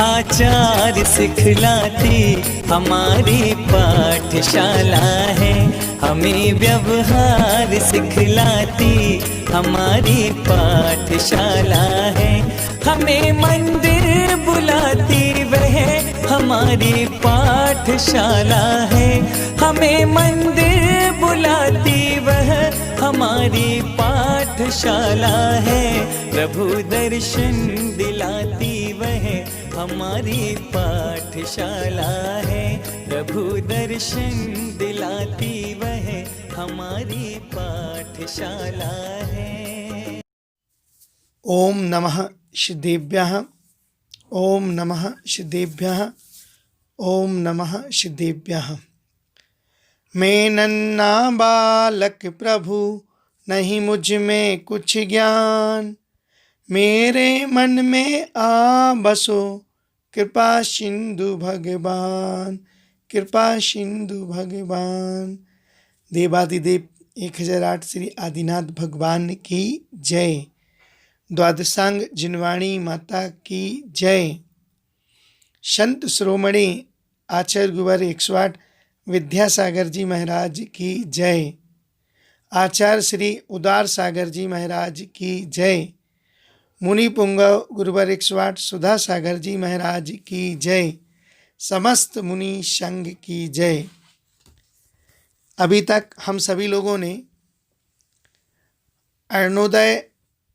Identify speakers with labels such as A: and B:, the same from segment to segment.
A: आचार सिखलाती हमारी पाठशाला है। हमें व्यवहार सिखलाती हमारी पाठशाला है। हमें मंदिर बुलाती वह हमारी पाठशाला है। हमें मंदिर बुलाती वह हमारी पाठशाला है। प्रभु दर्शन दिलाती वह हमारी पाठशाला है। प्रभु दर्शन दिलाती वह हमारी पाठशाला है।
B: ओम नमः सिद्धेभ्यः। ओम नमः सिद्धेभ्यः। ओम नमः सिद्धेभ्यः। मैं नन्हा बालक प्रभु, नहीं मुझ में कुछ ज्ञान। मेरे मन में आ बसो कृपा सिंधु भगवान, कृपा सिंधु भगवान। देवादिदेव 1008 श्री आदिनाथ भगवान की जय। द्वादशांग जिनवाणी माता की जय। संत श्रोमणी आचार्य गुरुवर 108 विद्यासागर जी महाराज की जय। आचार्य श्री उदार सागर जी महाराज की जय। मुनि पुंगव गुरुवर 108 सुधा सागर जी महाराज की जय। समस्त मुनि संघ की जय। अभी तक हम सभी लोगों ने अरुणोदय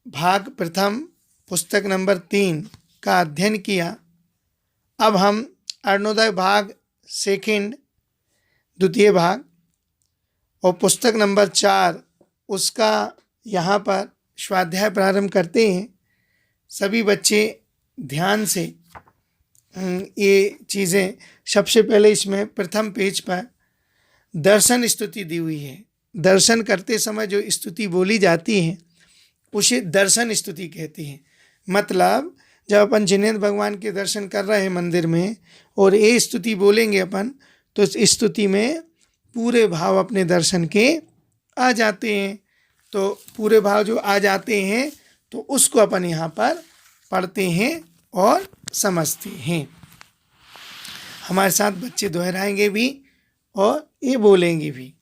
B: भाग प्रथम पुस्तक नंबर 3 का अध्ययन किया। अब हम अरुणोदय भाग सेकंड द्वितीय भाग और पुस्तक नंबर 4 उसका यहाँ पर स्वाध्याय प्रारंभ करते हैं। सभी बच्चे ध्यान से ये चीज़ें, सबसे पहले इसमें प्रथम पेज पर दर्शन स्तुति दी हुई है। दर्शन करते समय जो स्तुति बोली जाती है उसे दर्शन स्तुति कहते हैं। मतलब जब अपन जिनेंद्र भगवान के दर्शन कर रहे हैं मंदिर में और ये स्तुति बोलेंगे अपन, तो इस स्तुति में पूरे भाव अपने दर्शन के आ जाते हैं। तो पूरे भाव जो आ जाते हैं तो उसको अपन यहाँ पर पढ़ते हैं और समझते हैं। हमारे साथ बच्चे दोहराएंगे भी और ये बोलेंगे भी।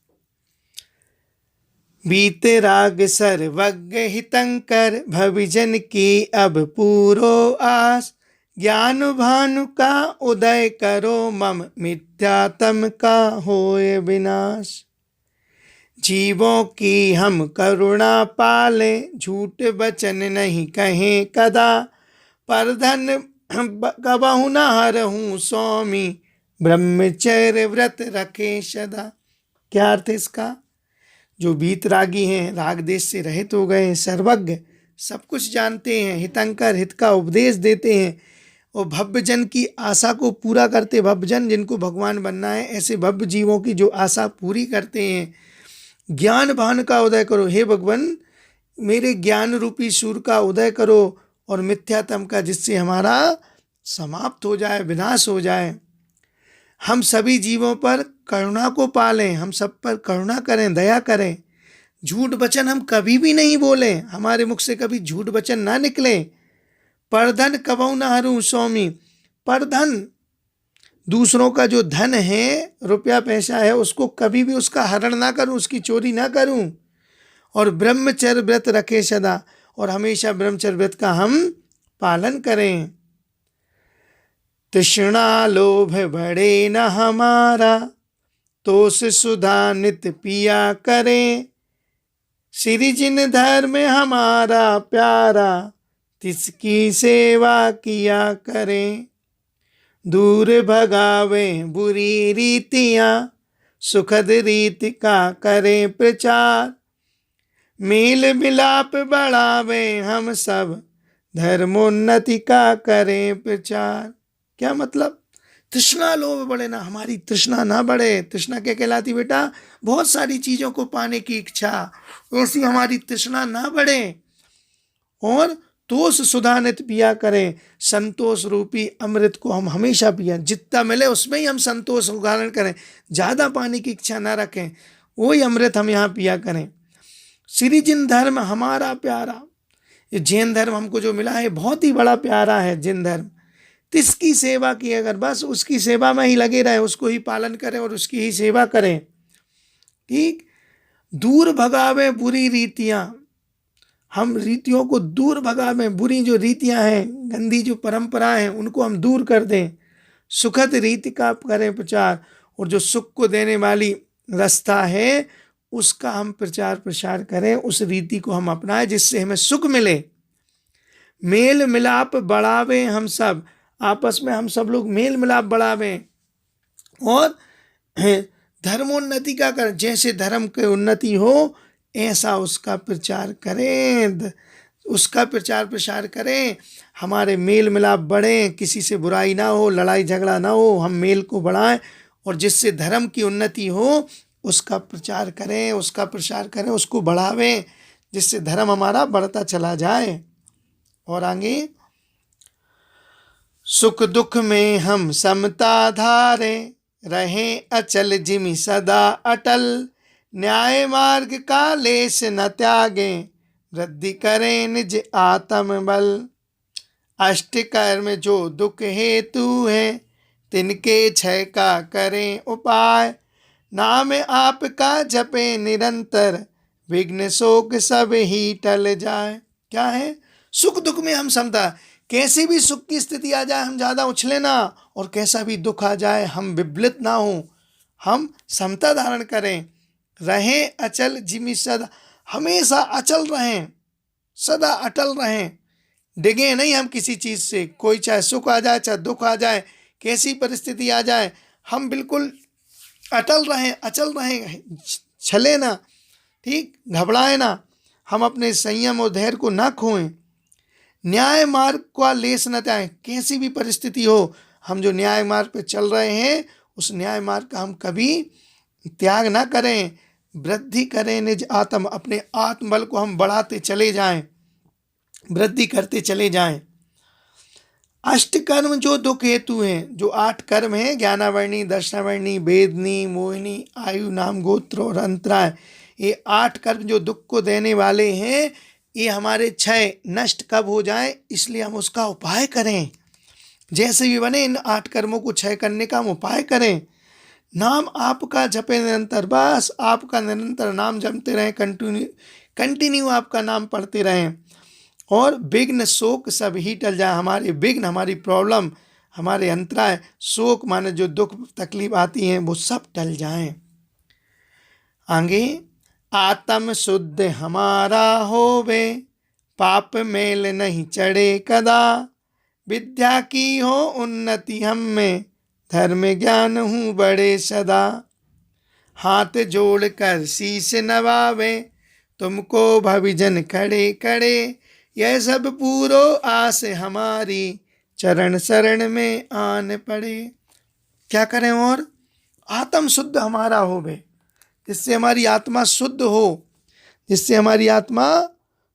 B: बीत राग सर्वज्ञ हितंकर, भविजन की अब पूरो आस। ज्ञान भानु का उदय करो, मम मिथ्यात्म का होए विनाश। जीवों की हम करुणा पाले, झूठ वचन नहीं कहें कदा। पर धन कबहु न हरहूँ स्वामी, ब्रह्मचर्य व्रत रखे सदा। क्या अर्थ है इसका? जो बीत रागी हैं, राग देश से रहित हो गए हैं, सर्वज्ञ सब कुछ जानते हैं, हितंकर हित का उपदेश देते हैं और भव्य जन की आशा को पूरा करते। भव्य जन जिनको भगवान बनना है, ऐसे भव्य जीवों की जो आशा पूरी करते हैं। ज्ञान भान का उदय करो, हे भगवान मेरे ज्ञान रूपी सूर्य का उदय करो और मिथ्यात्म का, जिससे हमारा समाप्त हो जाए, विनाश हो जाए। हम सभी जीवों पर करुणा को पालें, हम सब पर करुणा करें, दया करें। झूठ वचन हम कभी भी नहीं बोलें, हमारे मुख से कभी झूठ वचन ना निकले। परधन कबहु न हरूं स्वामी, परधन दूसरों का जो धन है, रुपया पैसा है, उसको कभी भी उसका हरण ना करूं, उसकी चोरी ना करूं। और ब्रह्मचर्य व्रत रखे सदा, और हमेशा ब्रह्मचर्य व्रत का हम पालन करें। तृष्णा लोभ बढ़े न हमारा, तोष सुधा नित पिया करें। श्री जिन धर्म हमारा प्यारा, तिसकी सेवा किया करें। दूर भगावे बुरी रीतियाँ, सुखद रीति का करें प्रचार। मेल मिलाप बढ़ावे हम सब, धर्मोन्नति का करें प्रचार। क्या मतलब? तृष्णा लोभ बढ़े ना, हमारी तृष्णा ना बढ़े। तृष्णा क्या कहलाती बेटा? बहुत सारी चीज़ों को पाने की इच्छा, ऐसी हमारी तृष्णा ना बढ़े। और तोष सुधानित पिया करें, संतोष रूपी अमृत को हम हमेशा पिया, जितना मिले उसमें ही हम संतोष उदाहरण करें, ज़्यादा पाने की इच्छा ना रखें, वही अमृत हम यहाँ पिया करें। श्री जिन धर्म हमारा प्यारा, ये जैन धर्म हमको जो मिला है बहुत ही बड़ा प्यारा है। जैन धर्म तिसकी सेवा की, अगर बस उसकी सेवा में ही लगे रहे, उसको ही पालन करें और उसकी ही सेवा करें। ठीक, दूर भगावे बुरी रीतियां, हम रीतियों को दूर भगावें, बुरी जो रीतियां हैं, गंदी जो परंपराएं हैं, उनको हम दूर कर दें। सुखद रीति का करें प्रचार, और जो सुख को देने वाली रास्ता है उसका हम प्रचार प्रसार करें, उस रीति को हम अपनाएं जिससे हमें सुख मिले। मेल मिलाप बढ़ावें, हम सब आपस में हम सब लोग मेल मिलाप बढ़ावें, और धर्मोन्नति का कर, जैसे धर्म की उन्नति हो ऐसा उसका प्रचार करें, उसका प्रचार प्रसार करें। हमारे मेल मिलाप बढ़ें, किसी से बुराई ना हो, लड़ाई झगड़ा ना हो, हम मेल को बढ़ाएं और जिससे धर्म की उन्नति हो उसका प्रचार करें, उसका प्रसार करें, उसको बढ़ावें, जिससे धर्म हमारा बढ़ता चला जाए। और आगे, सुख दुख में हम समता धारे, रहें अचल जिमि सदा अटल, न्याय मार्ग का लेस न त्यागें, वृद्धि करें निज आत्म बल। अष्ट कर्म जो दुख हेतु है, तिनके क्षय का करें उपाय, नाम आपका जपे निरंतर, विघ्न शोक सब ही टल जाए। क्या है? सुख दुख में हम समता, कैसी भी सुख की स्थिति आ जाए हम ज़्यादा उछले ना, और कैसा भी दुख आ जाए हम विचलित ना हो, हम समता धारण करें। रहें अचल जिमि सदा, हमेशा अचल रहें, सदा अटल रहें, डिगे नहीं हम किसी चीज़ से। कोई चाहे सुख आ जाए चाहे दुख आ जाए, कैसी परिस्थिति आ जाए, हम बिल्कुल अटल रहें, अचल रहें, छले ना, ठीक, घबराए ना, हम अपने संयम और धैर्य को ना खोएं। न्याय मार्ग का लेस न त्यागें, कैसी भी परिस्थिति हो हम जो न्याय मार्ग पे चल रहे हैं उस न्याय मार्ग का हम कभी त्याग ना करें। वृद्धि करें निज आत्म, अपने आत्मबल को हम बढ़ाते चले जाएं, वृद्धि करते चले जाएं। अष्ट कर्म जो दुख हेतु हैं, जो 8 कर्म हैं, ज्ञानावर्णी, दर्शनावर्णी, वेदनी, मोहिनी, आयु, नाम, गोत्र और अंतराय, ये 8 कर्म जो दुख को देने वाले हैं, ये हमारे क्षय नष्ट कब हो जाए इसलिए हम उसका उपाय करें। जैसे भी बने इन 8 कर्मों को क्षय करने का हम उपाय करें। नाम आपका जपे निरंतर, बस आपका निरंतर नाम जपते रहें, कंटिन्यू आपका नाम पढ़ते रहें, और विघ्न शोक सब ही टल जाए। हमारे विघ्न, हमारी प्रॉब्लम, हमारे अंतराय, शोक माने जो दुख तकलीफ आती हैं वो सब टल जाएं। आगे, आत्म शुद्ध हमारा होवे, पाप मेल नहीं चढ़े कदा, विद्या की हो उन्नति हम में, धर्म ज्ञान हूँ बड़े सदा। हाथ जोड़ कर शीश नवावे, तुमको भविजन खड़े खड़े, यह सब पूरो आस हमारी, चरण शरण में आन पड़े। क्या करें? और आत्म शुद्ध हमारा होवे, जिससे हमारी आत्मा शुद्ध हो, जिससे हमारी आत्मा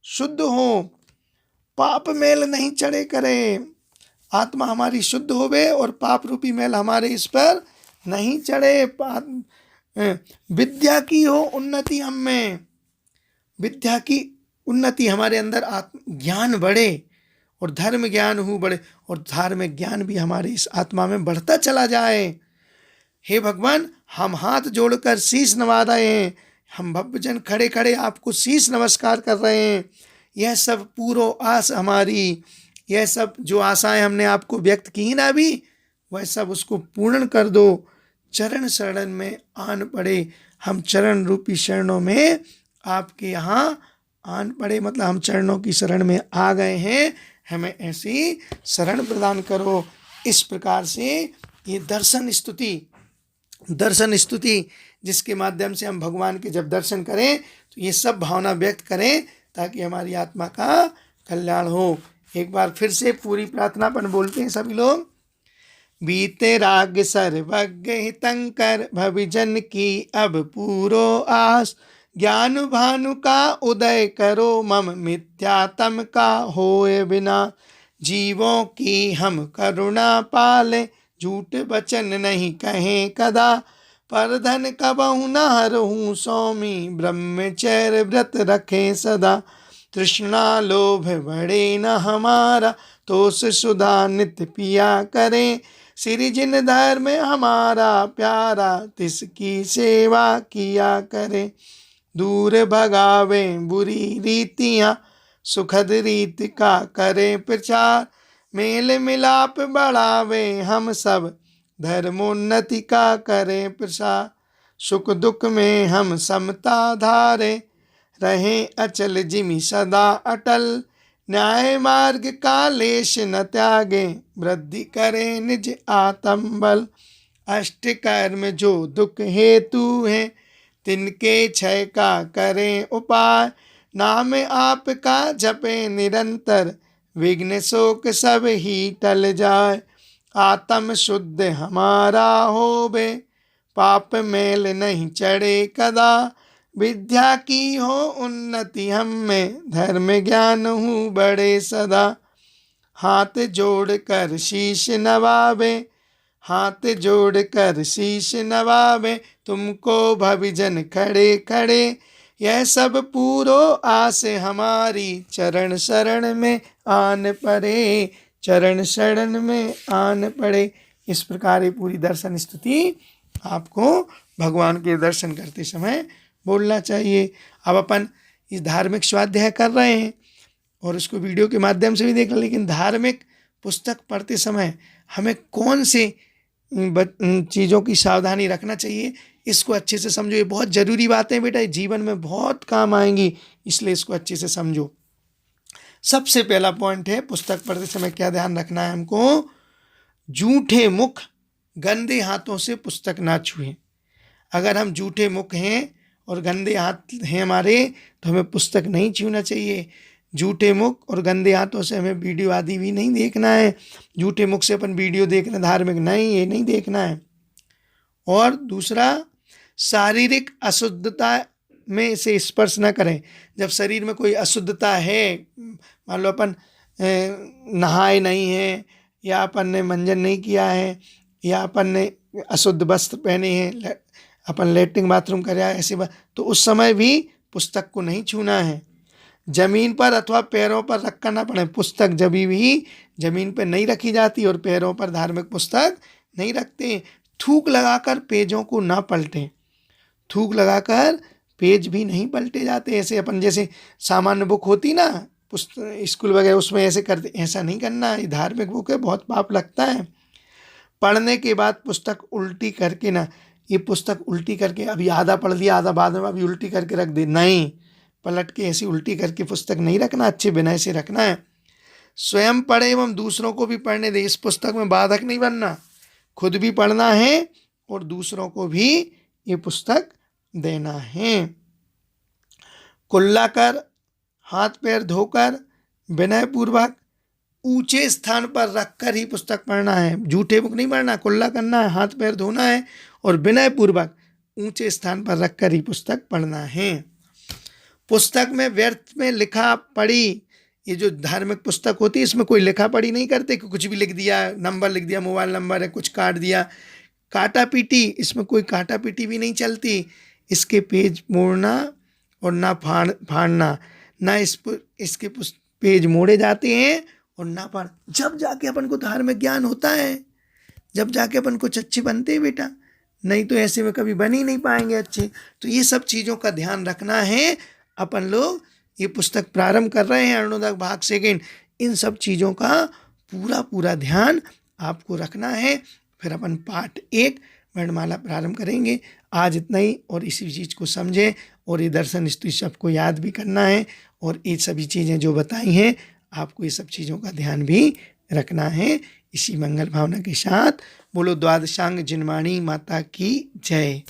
B: शुद्ध हो, पाप मेल नहीं चढ़े करे, आत्मा हमारी शुद्ध होवे और पाप रूपी मेल हमारे इस पर नहीं चढ़े। विद्या की हो उन्नति हम में, विद्या की उन्नति हमारे अंदर ज्ञान बढ़े, और धर्म ज्ञान हो बढ़े, और धार्मिक ज्ञान भी हमारी इस आत्मा में बढ़ता चला जाए। हे भगवान, हम हाथ जोड़कर शीश नवा रहे हैं, हम भक्तजन खड़े खड़े आपको शीश नमस्कार कर रहे हैं। यह सब पूरो आस हमारी, यह सब जो आशाएं हमने आपको व्यक्त की ना अभी, वह सब उसको पूर्ण कर दो। चरण शरण में आन पड़े, हम चरण रूपी शरणों में आपके यहाँ आन पड़े, मतलब हम चरणों की शरण में आ गए हैं, हमें ऐसी शरण प्रदान करो। इस प्रकार से ये दर्शन स्तुति जिसके माध्यम से हम भगवान के जब दर्शन करें तो ये सब भावना व्यक्त करें ताकि हमारी आत्मा का कल्याण हो। एक बार फिर से पूरी प्रार्थना पर बोलते हैं सभी लोग। बीते राग सर्वज्ञ हितंकर, भविजन की अब पूरो आस, ज्ञान भानु का उदय करो मम, मिथ्यात्म का होए बिना, जीवों की हम करुणा पाले, झूठ वचन नहीं कहें कदा, पर धन कबहु न हरहूँ स्वामी, ब्रह्मचर्य व्रत रखें सदा। तृष्णा लोभ बढ़े न हमारा, तोष सुधा नित्य पिया करें। श्री जिन धर्म हमारा प्यारा, तिसकी सेवा किया करें। दूर भगावे बुरी रीतियाँ, सुखद रीति का करें प्रचार। मेल मिलाप बढ़ावे हम सब, धर्मोन्नति का करें प्रसार। सुख दुख में हम समता धारे, रहें अचल जिमि सदा अटल। न्याय मार्ग का लेश न त्यागे, वृद्धि करें निज आत्म बल। अष्ट कर्म जो दुख हेतु हैं, तिनके क्षय का करें उपाय। नाम आपका जपे निरंतर, विघ्न शोक सब ही टल जाए। आत्म शुद्ध हमारा होवे, पाप मेल नहीं चढ़े कदा। विद्या की हो उन्नति हम में, धर्म ज्ञान हूँ बड़े सदा। हाथ जोड़ कर शीश नवावे, हाथ जोड़ कर शीश नवावे। तुमको भविजन खड़े खड़े, यह सब पूरो आस हमारी। चरण शरण में आन पड़े, चरण शरण में आन पड़े। इस प्रकार ये पूरी दर्शन स्तुति आपको भगवान के दर्शन करते समय बोलना चाहिए। अब अपन इस धार्मिक स्वाध्याय कर रहे हैं और उसको वीडियो के माध्यम से भी देख रहे, लेकिन धार्मिक पुस्तक पढ़ते समय हमें कौन से चीज़ों की सावधानी रखना चाहिए, इसको अच्छे से समझो। ये बहुत ज़रूरी बातें बेटा, जीवन में बहुत काम आएंगी, इसलिए इसको अच्छे से समझो। सबसे पहला पॉइंट है, पुस्तक पढ़ते समय क्या ध्यान रखना है हमको। झूठे मुख गंदे हाथों से पुस्तक ना छुएं। अगर हम झूठे मुख हैं और गंदे हाथ हैं हमारे, तो हमें पुस्तक नहीं छूना चाहिए। झूठे मुख और गंदे हाथों से हमें वीडियो आदि भी नहीं देखना है। झूठे मुख से अपन वीडियो देखना धार्मिक नहीं, ये नहीं देखना है। और दूसरा, शारीरिक अशुद्धता में से स्पर्श न करें। जब शरीर में कोई अशुद्धता है, मान लो अपन नहाए नहीं है, या अपन ने मंजन नहीं किया है, या अपन ने अशुद्ध वस्त्र पहने हैं, अपन लेटरिन बाथरूम कर रहा है, ऐसी बात, तो उस समय भी पुस्तक को नहीं छूना है। जमीन पर अथवा पैरों पर रखना ना पड़े। पुस्तक जब भी जमीन पर नहीं रखी जाती और पैरों पर धार्मिक पुस्तक नहीं रखते। थूक लगाकर पेजों को ना पलटें। थूक लगाकर पेज भी नहीं पलटे जाते। ऐसे अपन जैसे सामान्य बुक होती ना, पुस्तक स्कूल वगैरह, उसमें ऐसे करते, ऐसा नहीं करना। ये धार्मिक बुक है, बहुत पाप लगता है। पढ़ने के बाद पुस्तक उल्टी करके ना, ये पुस्तक उल्टी करके अभी आधा पढ़ लिया, आधा बाद में अभी उल्टी करके रख दे, नहीं। पलट के ऐसी उल्टी करके पुस्तक नहीं रखना, अच्छे विनय से रखना है। स्वयं पढ़े एवं दूसरों को भी पढ़ने दे। इस पुस्तक में बाधक नहीं बनना, खुद भी पढ़ना है और दूसरों को भी ये पुस्तक देना है। कुल्ला कर, हाथ पैर धोकर, विनय पूर्वक ऊंचे स्थान पर रखकर ही पुस्तक पढ़ना है। झूठे मुख नहीं पढ़ना, कुल्ला करना है, हाथ पैर धोना है और विनय पूर्वक ऊंचे स्थान पर रखकर ही पुस्तक पढ़ना है। पुस्तक में व्यर्थ में लिखा पढ़ी, ये जो धार्मिक पुस्तक होती है इसमें कोई लिखा पढ़ी नहीं करते कि कुछ भी लिख दिया, नंबर लिख दिया, मोबाइल नंबर है, कुछ काट दिया। काटा पीटी, इसमें कोई काटा पीटी भी नहीं चलती। इसके पेज मोड़ना और ना फाड़ना, ना इसके पेज मोड़े जाते हैं और ना पढ़। जब जाके अपन को धार्मिक ज्ञान होता है, जब जाके अपन कुछ अच्छे बनते हैं बेटा, नहीं तो ऐसे में कभी बन ही नहीं पाएंगे अच्छे। तो ये सब चीज़ों का ध्यान रखना है। अपन लोग ये पुस्तक प्रारंभ कर रहे हैं, अरुणोदक भाग 2, इन सब चीज़ों का पूरा ध्यान आपको रखना है। फिर अपन पाठ 1 वर्णमाला प्रारंभ करेंगे। आज इतना ही, और इसी चीज़ को समझें और ये दर्शन स्तुति सबको याद भी करना है। और ये सभी चीज़ें जो बताई हैं, आपको ये सब चीज़ों का ध्यान भी रखना है। इसी मंगल भावना के साथ बोलो द्वादशांग जिनवाणी माता की जय।